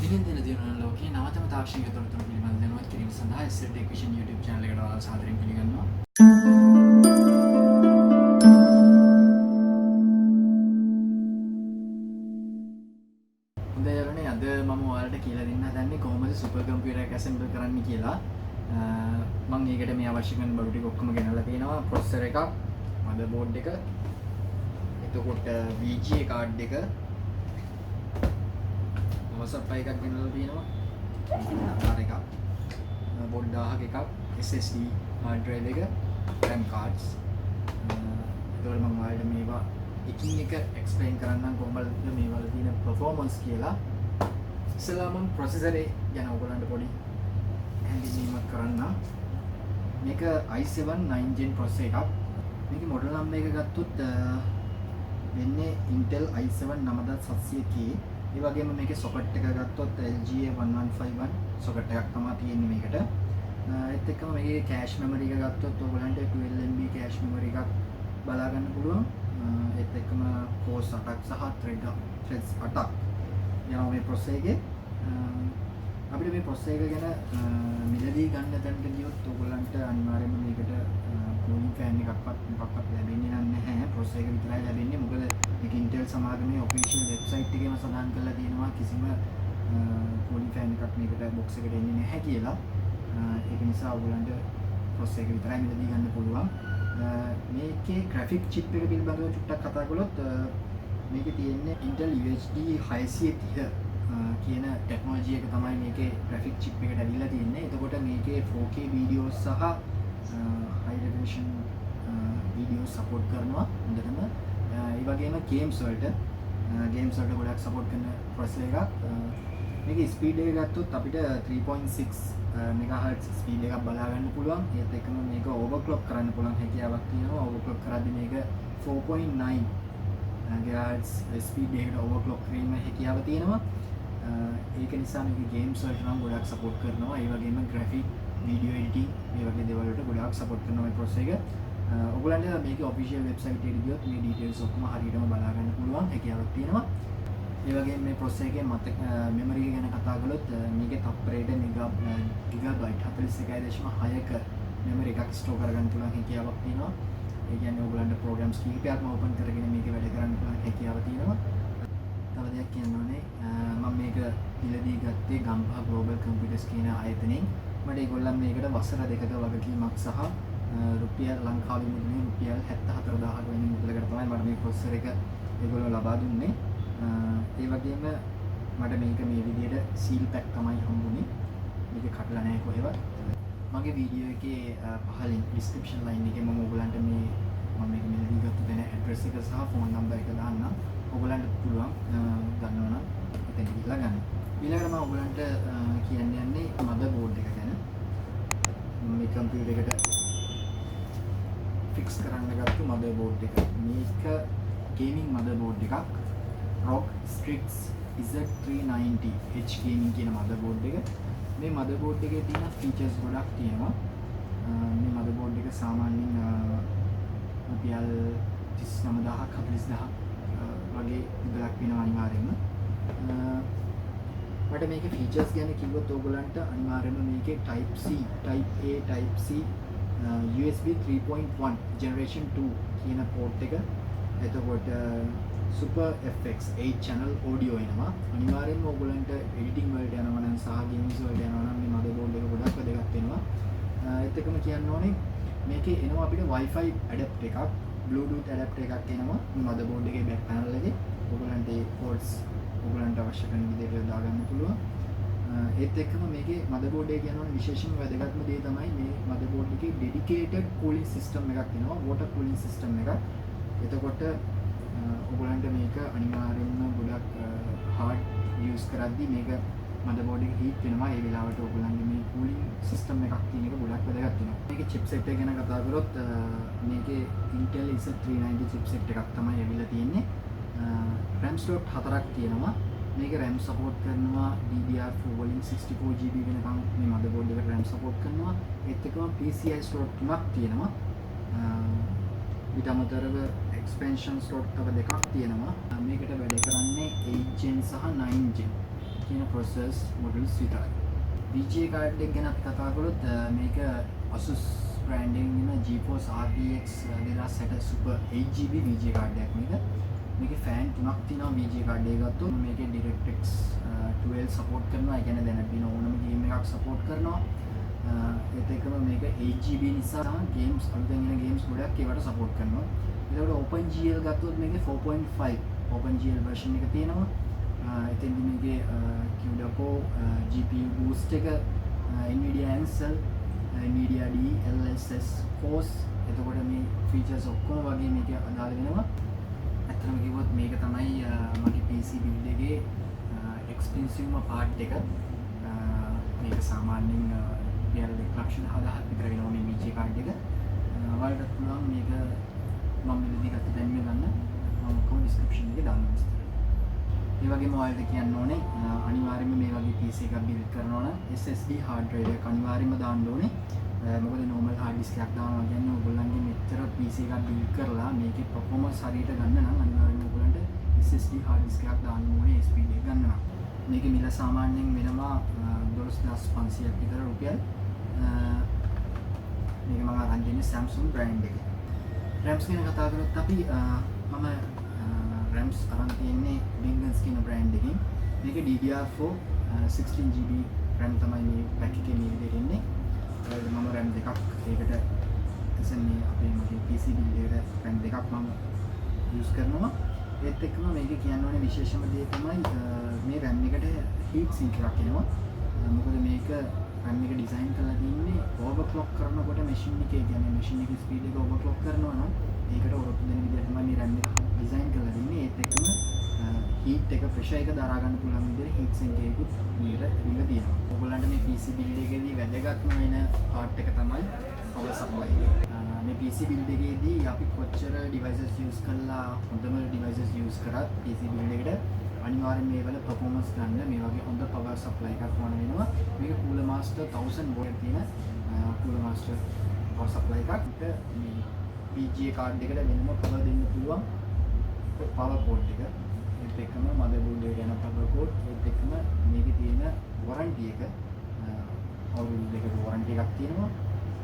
දිනෙන් දින දියුණු ලෝකයේ නවතම තාක්ෂණික තොරතුරු පිළිබඳ දැනුවත් කිරීම සඳහා SL Techvision YouTube channel එකට ඔයාලා සාදරයෙන් පිළිගන්නවා. හොඳයි යාළුවනේ, අද මම ඔයාලට කියලා දෙන්න හදන්නේ කොහොමද සුපර් කම්පියුටර් එක assemble කරන්න කියලා. මම ඒකට මේ අවශ්‍ය කරන බඩු ටික ඔක්කොම ගෙනල්ලා තියෙනවා. processor එකක්, motherboard එක, එතකොට VGA card එක, power supply එකක් ගෙනල්ලා තියෙනවා. ආකාර එකක්, board 1000ක එකක්, SSD hard drive එක, RAM cards. ඒතකොට මම ඔයාලට මේවා එකින් එක explain කරන්නම් කොහොමද මේ වල තියෙන performance කියලා. ඉස්සෙල්ලා මම processor එක ගැන ඔයගොල්ලන්ට පොඩි හැඳින්වීමක් කරන්නම්. මේක i7 9 gen processor එකක්. මේකේ model number එක ගත්තොත් වෙන්නේ Intel i7 9700K. ඒ වගේම මේකේ socket එක ගත්තොත් LGA 1151 socket එකක් තමයි තියෙන්නේ මේකට. ඒත් එක්කම මේකේ cache memory එක ගත්තොත් ඔයගොල්ලන්ට 12MB cache memory එකක් බලා ගන්න පුළුවන්. ඒත් එක්කම cores 8ක් සහ threads 8ක් යනවා මේ processor එකේ. අපිට මේ processor එක ගැන මිලදී ගන්න තැනට ගියොත් ඔයගොල්ලන්ට අනිවාර්යයෙන්ම මේකට cooling fan එකක්වත් මොකක්වත් ලැබෙන්නේ නැහැ. processor එක විතරයි ලැබෙන්නේ. මොකද මේක Intel සමාගමේ official website එකේම සඳහන් කරලා තියෙනවා කිසිම cooling fan එකක් මේකට box එකට එන්නේ නැහැ කියලා. ඒක නිසා ඔයගොල්ලන්ට processor එක විතරයි මිලදී ගන්න පුළුවන්. මේකේ graphic chip එක පිළිබඳව චුට්ටක් කතා කළොත් මේකේ තියෙන්නේ Intel UHD 630 කියන ටෙක්නොලොජි එක තමයි මේකේ graphic chip එකට ඇවිල්ලා තියෙන්නේ. එතකොට මේකේ 4K videos සහ high resolution videos support කරනවා හොඳටම. ඒ වගේම games වලට ගොඩක් support කරන processor එකක්. මේකේ speed එක ගත්තොත් අපිට 3.6 MHz speed එකක් බලා ගන්න පුළුවන්. ඒත් එක්කම මේක overclock කරන්න පුළුවන් හැකියාවක් තියෙනවා. overclock කරද්දී මේක 4.9 GHz speed එකකට overclock කිරීම හැකියාව තියෙනවා. ඒක නිසා මේක games වලට නම් ගොඩක් support කරනවා. ඒ වගේම graphic, video editing මේ වගේ දේවල් වලට ගොඩක් support කරනවා මේ processor එක. ඔයගොල්ලන්ට මේකේ official website එකට ගියොත් මේ details ඔක්කොම හරියටම බලා ගන්න පුළුවන් හැකියාවක් තියෙනවා. ඒ වගේම මේ processor එකේ memory එක ගැන කතා කළොත් මේකේ තප්පරයට gigabyte 41.6ක memory එකක් store කරගන්න පුළුවන් හැකියාවක් තියෙනවා. ඒ කියන්නේ ඔයගොල්ලන්ට programs කීපයක්ම open කරගෙන මේකේ වැඩ කරන්න පුළුවන් හැකියාව තියෙනවා. තව දෙයක් කියන්න ඕනේ, මම මේක ඉලදී ගත්තේ Gampaha Global Computers කියන ආයතනයෙන්. මට ඒගොල්ලන් මේකට වසර දෙකක වගකීමක් සහ රුපියල් ලංකාවේ මුදලින් රුපියල් 74000ක වෙන මුදලකට තමයි මට මේ processor එක ඒගොල්ලෝ ලබා දුන්නේ. ඒ වගේම මට මේක මේ විදිහට seal pack තමයි හම්බුනේ. මේක කඩලා නැහැ කොහෙවත්. මගේ වීඩියෝ එකේ පහලින් description line එකේ මම ඔයගලන්ට මම මේක මෙලදී ගත්ත දෙන address එක සහ phone number එක දාන්නම්. ඔයගලන්ට පුළුවන් ගන්නවනම් එතන ගිහලා ගන්න. ඊළඟට මම ඔයගලන්ට කියන්න යන්නේ motherboard එක ගැන. මේ computer එකට fix කරන්න ගත්ත motherboard එක. මේක gaming motherboard එකක්. ROG Strix Z390H gaming කියන motherboard එක. මේ motherboard එකේ තියෙන features ගොඩක් තියෙනවා. මේ motherboard එක සාමාන්‍යයෙන් රුපියල් 39000ක් 40000ක් වගේ මුදලක් වෙනවා අනිවාර්යයෙන්ම. මට මේකේ features ගැන කිව්වොත් ඔයගොල්ලන්ට අනිවාර්යයෙන්ම මේකේ type C, type A, type C, USB 3.1 generation 2 කියන port එක. එතකොට super FX 8 channel audio එනවා. අනිවාර්යයෙන්ම ඔයගොල්ලන්ට editing වලට යනවා නම් සහ games වලට යනවා නම් මේ motherboard එක ගොඩක් වැදගත් වෙනවා. ඒත් එක්කම කියන්න ඕනේ මේකේ එනවා අපිට Wi-Fi adapter එකක්, Bluetooth adapter එකක් එනවා මේ motherboard එකේ back panel එකේ. ඔයගොල්ලන්ට ඒ ports ඔයගොල්ලන්ට අවශ්‍ය කරන විදිහට දාගන්න පුළුවන්. ඒත් එක්කම මේකේ motherboard එක කියනවා විශේෂම වැදගත්ම දේ තමයි මේ motherboard එකේ dedicated cooling system එකක් එනවා, water cooling system එකක්. එතකොට ඔයගොල්ලන්ට මේක අනිවාර්යයෙන්ම ගොඩක් hard use කරද්දී මේක motherboard එක heat වෙනවා. ඒ වෙලාවට ඔයගොල්ලන්ගේ මේ cooling system එකක් තියෙන එක ගොඩක් වැදගත් වෙනවා. මේකේ chipset එක ගැන කතා කරොත් මේකේ Intel Z390 chipset එකක් තමයි ඇවිල්ලා තියෙන්නේ. RAM slot 4ක් තියෙනවා. මේක RAM support කරනවා DDR4 වලින් 64GB වෙනකම් මේ motherboard එකට RAM support කරනවා. ඒත් එක්කම PCI slot 3ක් තියෙනවා. ඊට අමතරව expansion slot තව දෙකක් තියෙනවා. මේකට වැඩ කරන්නේ 8 gen සහ 9 gen කියන processors models විතරයි. VGA card එක ගැන අපි කතා කළොත් මේක Asus brand එකකින් එන GeForce RTX 2060 Super 8GB VGA card එකක් මේක. මේකේ fan තුනක් තියෙනවා VGA card එක ගත්තොත්. මේකේ DirectX 12 support කරනවා. ඒ කියන්නේ දැන් අපි ඕනම game එකක් support කරනවා. ඒත් එක්කම මේක 8GB නිසා games අලුතෙන් එන games ගොඩක් ඒවට support කරනවා. ඒකට OpenGL ගත්තොත් මේකේ 4.5 OpenGL version එක තියෙනවා. එතෙන්දි මේකේ QDOCO GPU boost එක NVIDIA Ansel NVIDIA DLSS cores එතකොට මේ features ඔක්කොම වගේ මේකේ අදාළ වෙනවා. ඇත්තටම කිව්වොත් මේක තමයි මගේ PC build එකේ expensive part එක. මේක සාමාන්‍යයෙන් රුපියල් 1,70,000ක් විතර වෙනවා මේ VGA card එක. ඔයාලට පුළුවන් මේක මම මෙතනදී ගත්ත දැන් මේ ගන්න මම කොහොම description එකේ දාන්නම්. ඒ වගේම ඔයාලට කියන්න ඕනේ අනිවාර්යයෙන්ම මේ වගේ PC එකක් build කරනවා නම් SSD hard drive එක අනිවාර්යයෙන්ම දාන්න ඕනේ. මොකද normal hard disk එකක් දානවා කියන්නේ ඔයගොල්ලන්ගේ මෙච්චර PC එකක් build කරලා මේකේ performance හරියට ගන්න නම් අනිවාර්යයෙන්ම ඔයගොල්ලන්ට SSD hard disk එකක් දාන්න ඕනේ speed එක ගන්න නම්. මේකේ මිල සාමාන්‍යයෙන් වෙනවා 12,500ක් විතර රුපියල්. මේක මම අරන් තියෙන්නේ Samsung brand එකේ. RAMs ගැන කතා කරොත් අපි මම RAMs අරන් තියෙන්නේ Wingens කියන brand එකකින්. මේක DDR4 16GB RAM තමයි මේ pack එකේ මේ විදිහට එන්නේ. ඒකට මම RAM දෙකක් ඒකට එසන්නේ අපේ මගේ PC build එකට RAM දෙකක් මම use කරනවා. ඒත් එක්කම මේකේ කියන්න ඕනේ විශේෂම දේ තමයි මේ RAM එකට heat sink එකක් එනවා. මොකද මේක RAM එක design කරලා තින්නේ overclock කරනකොට machine එකේ කියන්නේ machine එකේ speed එක overclock කරනවා නම් ඒකට ඔරොත්තු දෙන විදිහට තමයි මේ RAM එක design කරලා තින්නේ. ඒත් එක්කම heat එක pressure එක දරා ගන්න පුළුවන් විදිහට heat sink එකකුත් මේකට දීලා තියෙනවා. ඔයගොල්ලන්ට මේ PC build එකේදී වැදගත්ම වෙන part එක තමයි power supply එක. මේ PC build එකේදී අපි කොච්චර devices use කරලා හොඳම devices use කරත් PC build එකට අනිවාර්යෙන් මේ වල performance ගන්න මේ වගේ හොඳ power supply එකක් ඕන වෙනවා. මේක Cooler Master 1000 volt තියෙන Cooler Master power supply එකක්. මේ VGA card එකට වෙනම power දෙන්න පුළුවන් power cord එක. ඒත් එක්කම motherboard එකට යන power cord ඒත් එක්කම මේකේ තියෙන warranty එක අවුරුදු දෙකක warranty එකක් තියෙනවා.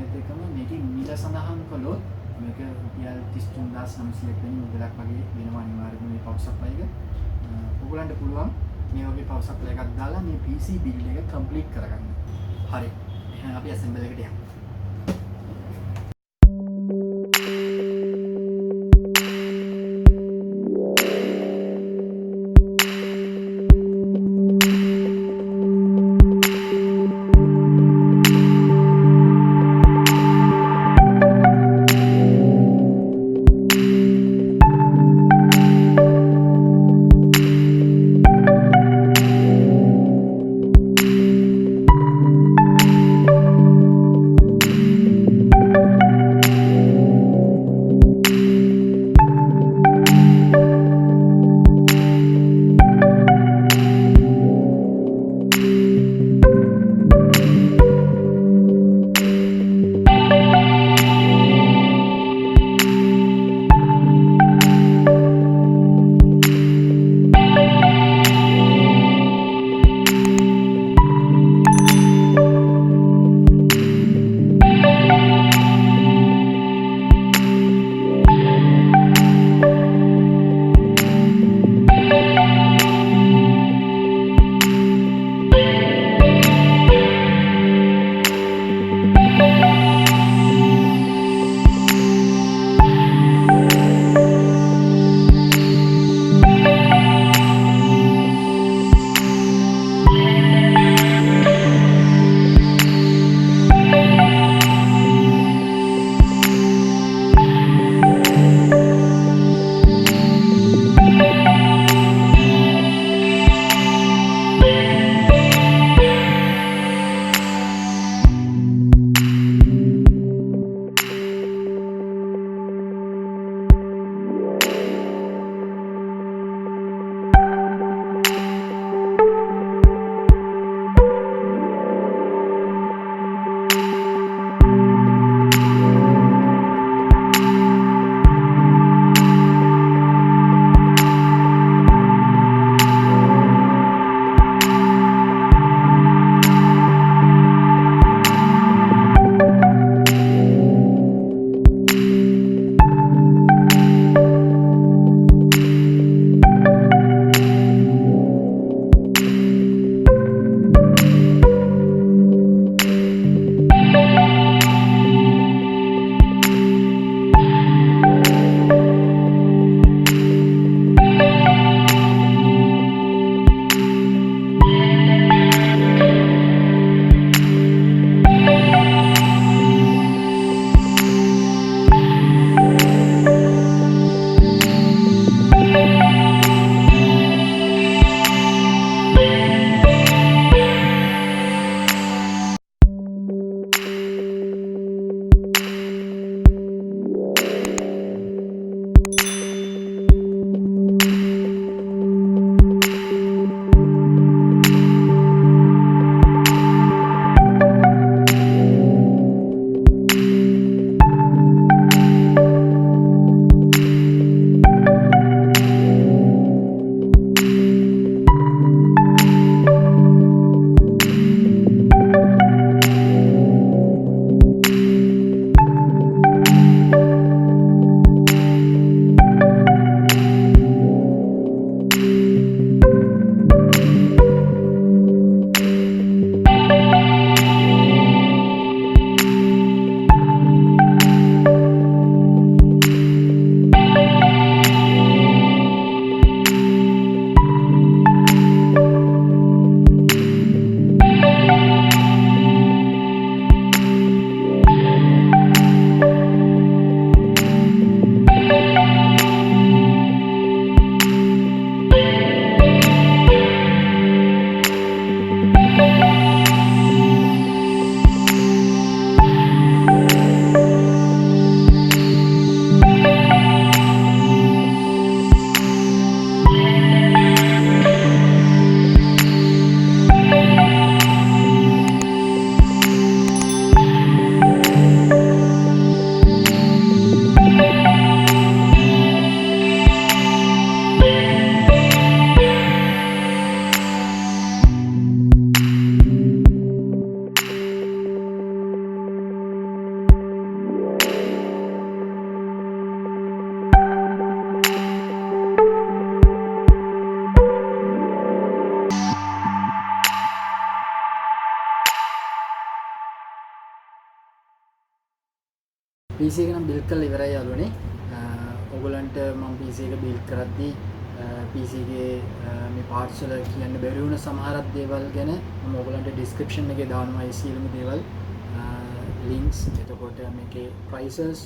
ඒත් එක්කම මේකේ මිල සඳහන් කළොත් මේක රුපියල් 33900ක් වෙන මුදලක් වගේ වෙනවා අනිවාර්යයෙන්ම මේ power supply එක. ඔයගලන්ට පුළුවන් මේ වගේ power supply එකක් දාලා මේ PC build එක complete කරගන්න. හරි. එහෙනම් අපි assemble එකට යමු. PC එක නම් බිල්ඩ් කරලා ඉවරයි යාළුවනේ. ඔයගලන්ට මම PC එක බිල්ඩ් කරද්දී PC එකේ මේ පාර්ට්ස් වල කියන්න බැරි වුණ සමහරක් දේවල් ගැන මම ඔයගලන්ට ඩිස්ක්‍රිප්ෂන් එකේ දානවා ඒ සියලුම දේවල් links එතකොට මේකේ prices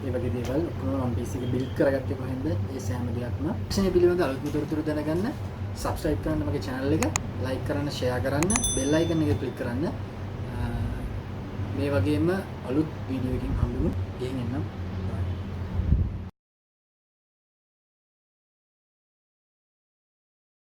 ඒ වගේ දේවල් ඔක්කොම මම PC එක බිල්ඩ් කරගත්තේ කොහෙන්ද ඒ සෑම දෙයක්ම ක්ෂණය පිළිබඳ අලුත් තොරතුරු දැනගන්න subscribe කරන්න මගේ channel එක like කරන්න share කරන්න bell icon එක click කරන්න මේ වගේම අලුත් වීඩියෝ එකකින් හම්බෙමු. ගෙහින් එන්නම්.